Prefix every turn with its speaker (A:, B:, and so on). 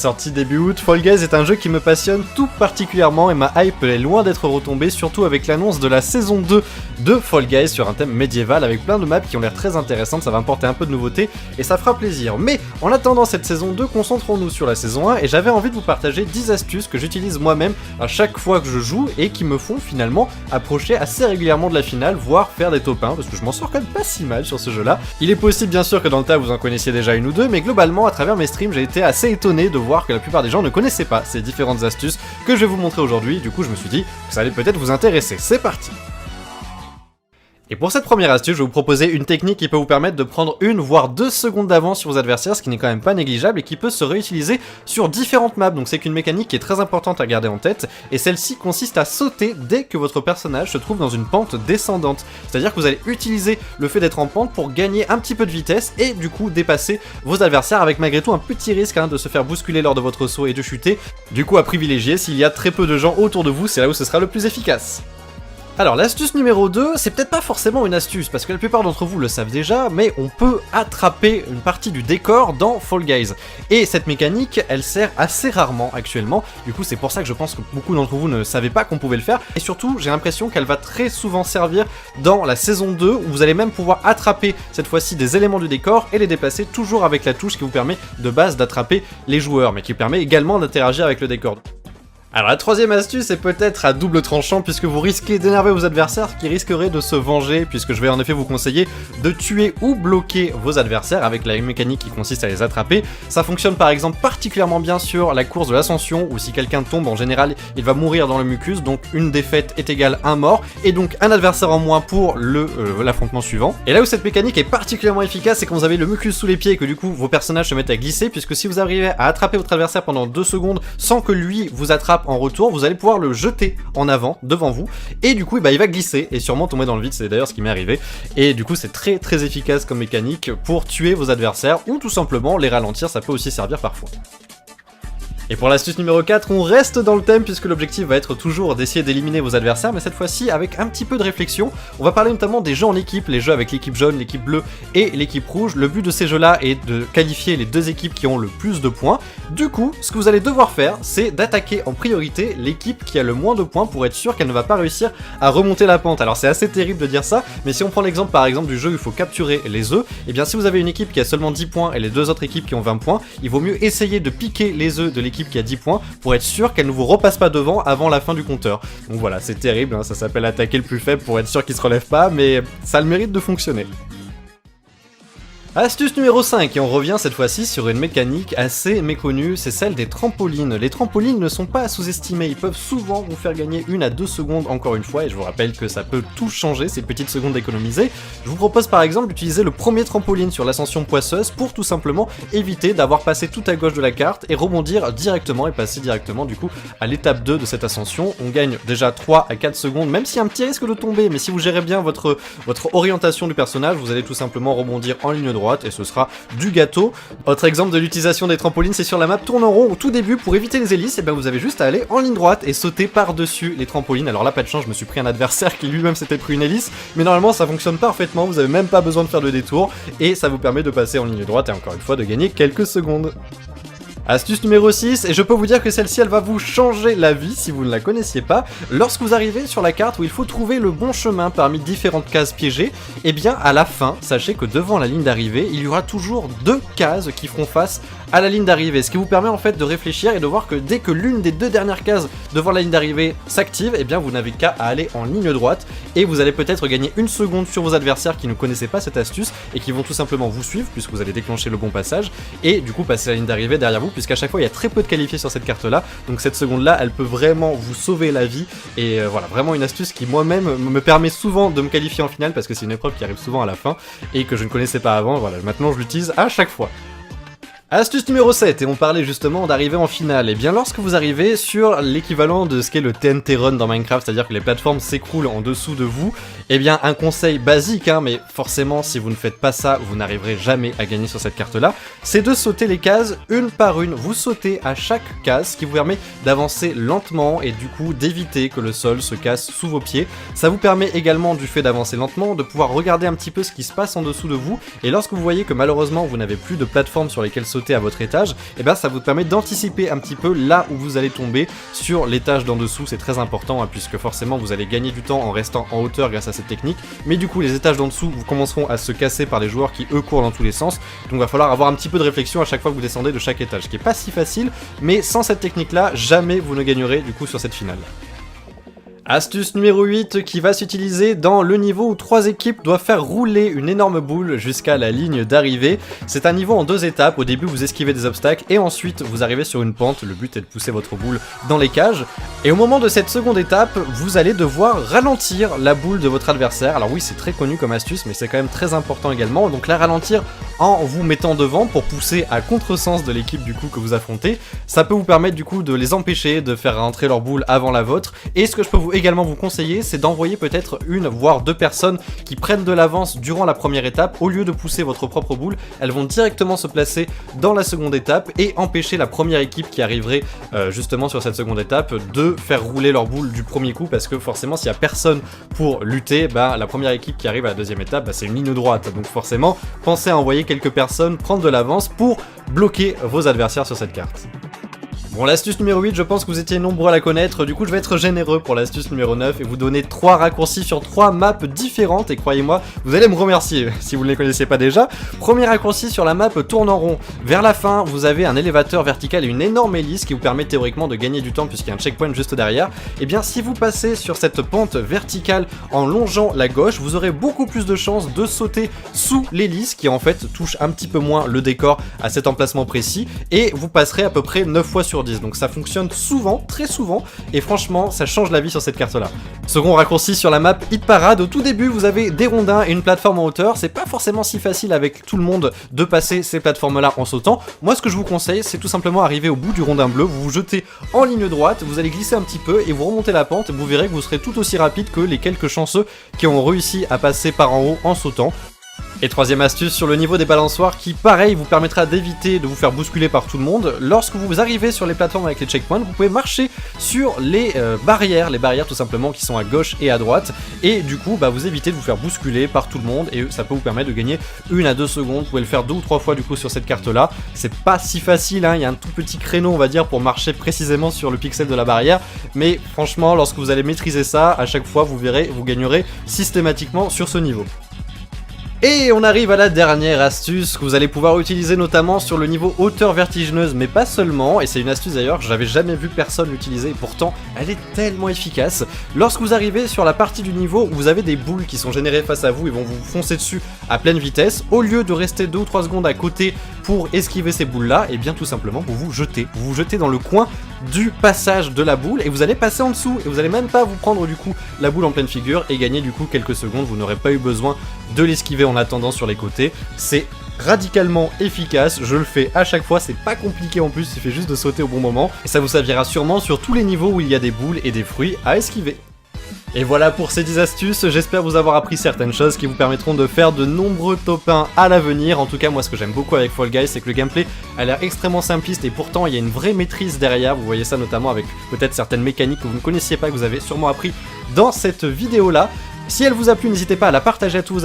A: Sorti début août, Fall Guys est un jeu qui me passionne tout particulièrement et ma hype est loin d'être retombée, surtout avec l'annonce de la saison 2 de Fall Guys sur un thème médiéval avec plein de maps qui ont l'air très intéressantes, ça va apporter un peu de nouveauté et ça fera plaisir. Mais en attendant cette saison 2, concentrons-nous sur la saison 1 et j'avais envie de vous partager 10 astuces que j'utilise moi-même à chaque fois que je joue et qui me font finalement approcher assez régulièrement de la finale, voire faire des top 1 parce que je m'en sors quand même pas si mal sur ce jeu-là. Il est possible bien sûr que dans le tas vous en connaissiez déjà une ou deux, mais globalement à travers mes streams j'ai été assez étonné de voir que la plupart des gens ne connaissaient pas ces différentes astuces que je vais vous montrer aujourd'hui, du coup je me suis dit que ça allait peut-être vous intéresser. C'est parti! Et pour cette première astuce, je vais vous proposer une technique qui peut vous permettre de prendre 1 voire 2 secondes d'avance sur vos adversaires, ce qui n'est quand même pas négligeable et qui peut se réutiliser sur différentes maps, donc c'est qu'une mécanique qui est très importante à garder en tête, et celle-ci consiste à sauter dès que votre personnage se trouve dans une pente descendante, c'est-à-dire que vous allez utiliser le fait d'être en pente pour gagner un petit peu de vitesse et du coup dépasser vos adversaires avec malgré tout un petit risque de se faire bousculer lors de votre saut et de chuter, du coup à privilégier s'il y a très peu de gens autour de vous, c'est là où ce sera le plus efficace. Alors l'astuce numéro 2, c'est peut-être pas forcément une astuce, parce que la plupart d'entre vous le savent déjà, mais on peut attraper une partie du décor dans Fall Guys. Et cette mécanique, elle sert assez rarement actuellement, du coup c'est pour ça que je pense que beaucoup d'entre vous ne savaient pas qu'on pouvait le faire, et surtout j'ai l'impression qu'elle va très souvent servir dans la saison 2, où vous allez même pouvoir attraper cette fois-ci des éléments du décor et les déplacer toujours avec la touche qui vous permet de base d'attraper les joueurs, mais qui permet également d'interagir avec le décor. Alors la troisième astuce est peut-être à double tranchant puisque vous risquez d'énerver vos adversaires qui risqueraient de se venger, puisque je vais en effet vous conseiller de tuer ou bloquer vos adversaires avec la mécanique qui consiste à les attraper. Ça fonctionne par exemple particulièrement bien sur la course de l'ascension où si quelqu'un tombe en général il va mourir dans le mucus, donc une défaite est égale un mort et donc un adversaire en moins pour l'affrontement suivant. Et là où cette mécanique est particulièrement efficace, c'est quand vous avez le mucus sous les pieds et que du coup vos personnages se mettent à glisser, puisque si vous arrivez à attraper votre adversaire pendant 2 secondes sans que lui vous attrape en retour, vous allez pouvoir le jeter en avant, devant vous, et du coup il va glisser et sûrement tomber dans le vide, c'est d'ailleurs ce qui m'est arrivé, et du coup c'est très très efficace comme mécanique pour tuer vos adversaires, ou tout simplement les ralentir, ça peut aussi servir parfois. Et pour l'astuce numéro 4, on reste dans le thème puisque l'objectif va être toujours d'essayer d'éliminer vos adversaires, mais cette fois-ci avec un petit peu de réflexion. On va parler notamment des jeux en équipe, les jeux avec l'équipe jaune, l'équipe bleue et l'équipe rouge. Le but de ces jeux-là est de qualifier les 2 équipes qui ont le plus de points. Du coup, ce que vous allez devoir faire, c'est d'attaquer en priorité l'équipe qui a le moins de points pour être sûr qu'elle ne va pas réussir à remonter la pente. Alors c'est assez terrible de dire ça, mais si on prend l'exemple par exemple du jeu où il faut capturer les œufs, et bien si vous avez une équipe qui a seulement 10 points et les 2 autres équipes qui ont 20 points, il vaut mieux essayer de piquer les œufs de l'équipe qui a 10 points pour être sûr qu'elle ne vous repasse pas devant avant la fin du compteur. Donc voilà, c'est terrible, ça s'appelle attaquer le plus faible pour être sûr qu'il se relève pas, mais ça a le mérite de fonctionner. Astuce numéro 5, et on revient cette fois-ci sur une mécanique assez méconnue, c'est celle des trampolines. Les trampolines ne sont pas à sous-estimer, ils peuvent souvent vous faire gagner 1 à 2 secondes encore une fois, et je vous rappelle que ça peut tout changer, ces petites secondes économisées. Je vous propose par exemple d'utiliser le premier trampoline sur l'ascension poisseuse pour tout simplement éviter d'avoir passé tout à gauche de la carte et rebondir directement et passer directement du coup à l'étape 2 de cette ascension. On gagne déjà 3 à 4 secondes, même s'il y a un petit risque de tomber, mais si vous gérez bien votre orientation du personnage, vous allez tout simplement rebondir en ligne droite et ce sera du gâteau. Autre exemple de l'utilisation des trampolines, c'est sur la map tourne en rond au tout début pour éviter les hélices, et bien vous avez juste à aller en ligne droite et sauter par-dessus les trampolines. Alors là pas de chance, je me suis pris un adversaire qui lui-même s'était pris une hélice, mais normalement ça fonctionne parfaitement, vous avez même pas besoin de faire de détour et ça vous permet de passer en ligne droite et encore une fois de gagner quelques secondes. Astuce numéro 6, et je peux vous dire que celle-ci elle va vous changer la vie si vous ne la connaissiez pas. Lorsque vous arrivez sur la carte où il faut trouver le bon chemin parmi différentes cases piégées, et bien à la fin, sachez que devant la ligne d'arrivée, il y aura toujours 2 cases qui feront face à la ligne d'arrivée, ce qui vous permet en fait de réfléchir et de voir que dès que l'une des 2 dernières cases devant la ligne d'arrivée s'active, et bien vous n'avez qu'à aller en ligne droite et vous allez peut-être gagner 1 seconde sur vos adversaires qui ne connaissaient pas cette astuce et qui vont tout simplement vous suivre puisque vous allez déclencher le bon passage et du coup passer la ligne d'arrivée derrière vous, puisqu'à chaque fois il y a très peu de qualifiés sur cette carte là, donc cette seconde là elle peut vraiment vous sauver la vie et voilà, vraiment une astuce qui moi-même me permet souvent de me qualifier en finale parce que c'est une épreuve qui arrive souvent à la fin et que je ne connaissais pas avant. Voilà, maintenant je l'utilise à chaque fois. Astuce numéro 7, et on parlait justement d'arriver en finale, et bien lorsque vous arrivez sur l'équivalent de ce qu'est le TNT Run dans Minecraft, c'est-à-dire que les plateformes s'écroulent en dessous de vous, et bien un conseil basique, mais forcément si vous ne faites pas ça, vous n'arriverez jamais à gagner sur cette carte-là, c'est de sauter les cases une par une. Vous sautez à chaque case, ce qui vous permet d'avancer lentement et du coup d'éviter que le sol se casse sous vos pieds. Ça vous permet également, du fait d'avancer lentement, de pouvoir regarder un petit peu ce qui se passe en dessous de vous, et lorsque vous voyez que malheureusement vous n'avez plus de plateforme sur lesquelles sauter, sauter à votre étage, et bien ça vous permet d'anticiper un petit peu là où vous allez tomber sur l'étage d'en dessous. C'est très important hein, puisque forcément vous allez gagner du temps en restant en hauteur grâce à cette technique, mais du coup les étages d'en dessous vous commenceront à se casser par les joueurs qui eux courent dans tous les sens, donc va falloir avoir un petit peu de réflexion à chaque fois que vous descendez de chaque étage, ce qui est pas si facile, mais sans cette technique là, jamais vous ne gagnerez du coup sur cette finale. Astuce numéro 8 qui va s'utiliser dans le niveau où 3 équipes doivent faire rouler une énorme boule jusqu'à la ligne d'arrivée. C'est un niveau en 2 étapes, au début vous esquivez des obstacles et ensuite vous arrivez sur une pente, le but est de pousser votre boule dans les cages. Et au moment de cette seconde étape, vous allez devoir ralentir la boule de votre adversaire. Alors oui, c'est très connu comme astuce, mais c'est quand même très important également, donc la ralentir en vous mettant devant pour pousser à contresens de l'équipe du coup que vous affrontez. Ça peut vous permettre du coup de les empêcher de faire rentrer leur boule avant la vôtre, et ce que je peux également vous conseiller, c'est d'envoyer peut-être une voire 2 personnes qui prennent de l'avance durant la première étape. Au lieu de pousser votre propre boule, elles vont directement se placer dans la seconde étape et empêcher la première équipe qui arriverait justement sur cette seconde étape de faire rouler leur boule du premier coup, parce que forcément s'il n'y a personne pour lutter, bah, la première équipe qui arrive à la deuxième étape, bah, c'est une ligne droite, donc forcément pensez à envoyer quelques personnes prendre de l'avance pour bloquer vos adversaires sur cette carte. Bon, l'astuce numéro 8, je pense que vous étiez nombreux à la connaître, du coup je vais être généreux pour l'astuce numéro 9 et vous donner 3 raccourcis sur 3 maps différentes, et croyez-moi, vous allez me remercier si vous ne les connaissez pas déjà. Premier raccourci sur la map tourne en rond. Vers la fin, vous avez un élévateur vertical et une énorme hélice qui vous permet théoriquement de gagner du temps puisqu'il y a un checkpoint juste derrière. Et bien si vous passez sur cette pente verticale en longeant la gauche, vous aurez beaucoup plus de chances de sauter sous l'hélice qui en fait touche un petit peu moins le décor à cet emplacement précis, et vous passerez à peu près 9 fois sur 10. Donc ça fonctionne souvent, très souvent, et franchement ça change la vie sur cette carte là. Second raccourci sur la map Hit Parade, au tout début vous avez des rondins et une plateforme en hauteur. C'est pas forcément si facile avec tout le monde de passer ces plateformes là en sautant. Moi ce que je vous conseille, c'est tout simplement arriver au bout du rondin bleu, vous vous jetez en ligne droite, vous allez glisser un petit peu et vous remontez la pente, et vous verrez que vous serez tout aussi rapide que les quelques chanceux qui ont réussi à passer par en haut en sautant. Et troisième astuce sur le niveau des balançoires qui pareil vous permettra d'éviter de vous faire bousculer par tout le monde. Lorsque vous arrivez sur les plateformes avec les checkpoints, vous pouvez marcher sur les barrières tout simplement qui sont à gauche et à droite, et du coup bah, vous évitez de vous faire bousculer par tout le monde, et ça peut vous permettre de gagner 1 à 2 secondes. Vous pouvez le faire 2 ou 3 fois du coup sur cette carte là. C'est pas si facile hein, il y a un tout petit créneau on va dire pour marcher précisément sur le pixel de la barrière, mais franchement lorsque vous allez maîtriser ça, à chaque fois vous verrez, vous gagnerez systématiquement sur ce niveau. Et on arrive à la dernière astuce que vous allez pouvoir utiliser notamment sur le niveau hauteur vertigineuse, mais pas seulement, et c'est une astuce d'ailleurs, j'avais jamais vu personne l'utiliser, et pourtant elle est tellement efficace. Lorsque vous arrivez sur la partie du niveau où vous avez des boules qui sont générées face à vous et vont vous foncer dessus à pleine vitesse, au lieu de rester 2 ou 3 secondes à côté pour esquiver ces boules là, et bien tout simplement vous vous jetez dans le coin du passage de la boule et vous allez passer en dessous, et vous allez même pas vous prendre du coup la boule en pleine figure et gagner du coup quelques secondes. Vous n'aurez pas eu besoin de l'esquiver en attendant sur les côtés. C'est radicalement efficace, je le fais à chaque fois, c'est pas compliqué en plus, il suffit juste de sauter au bon moment, et ça vous servira sûrement sur tous les niveaux où il y a des boules et des fruits à esquiver. Et voilà pour ces 10 astuces, j'espère vous avoir appris certaines choses qui vous permettront de faire de nombreux top 1 à l'avenir. En tout cas moi ce que j'aime beaucoup avec Fall Guys, c'est que le gameplay a l'air extrêmement simpliste et pourtant il y a une vraie maîtrise derrière. Vous voyez ça notamment avec peut-être certaines mécaniques que vous ne connaissiez pas, que vous avez sûrement appris dans cette vidéo là. Si elle vous a plu, n'hésitez pas à la partager à tous vos amis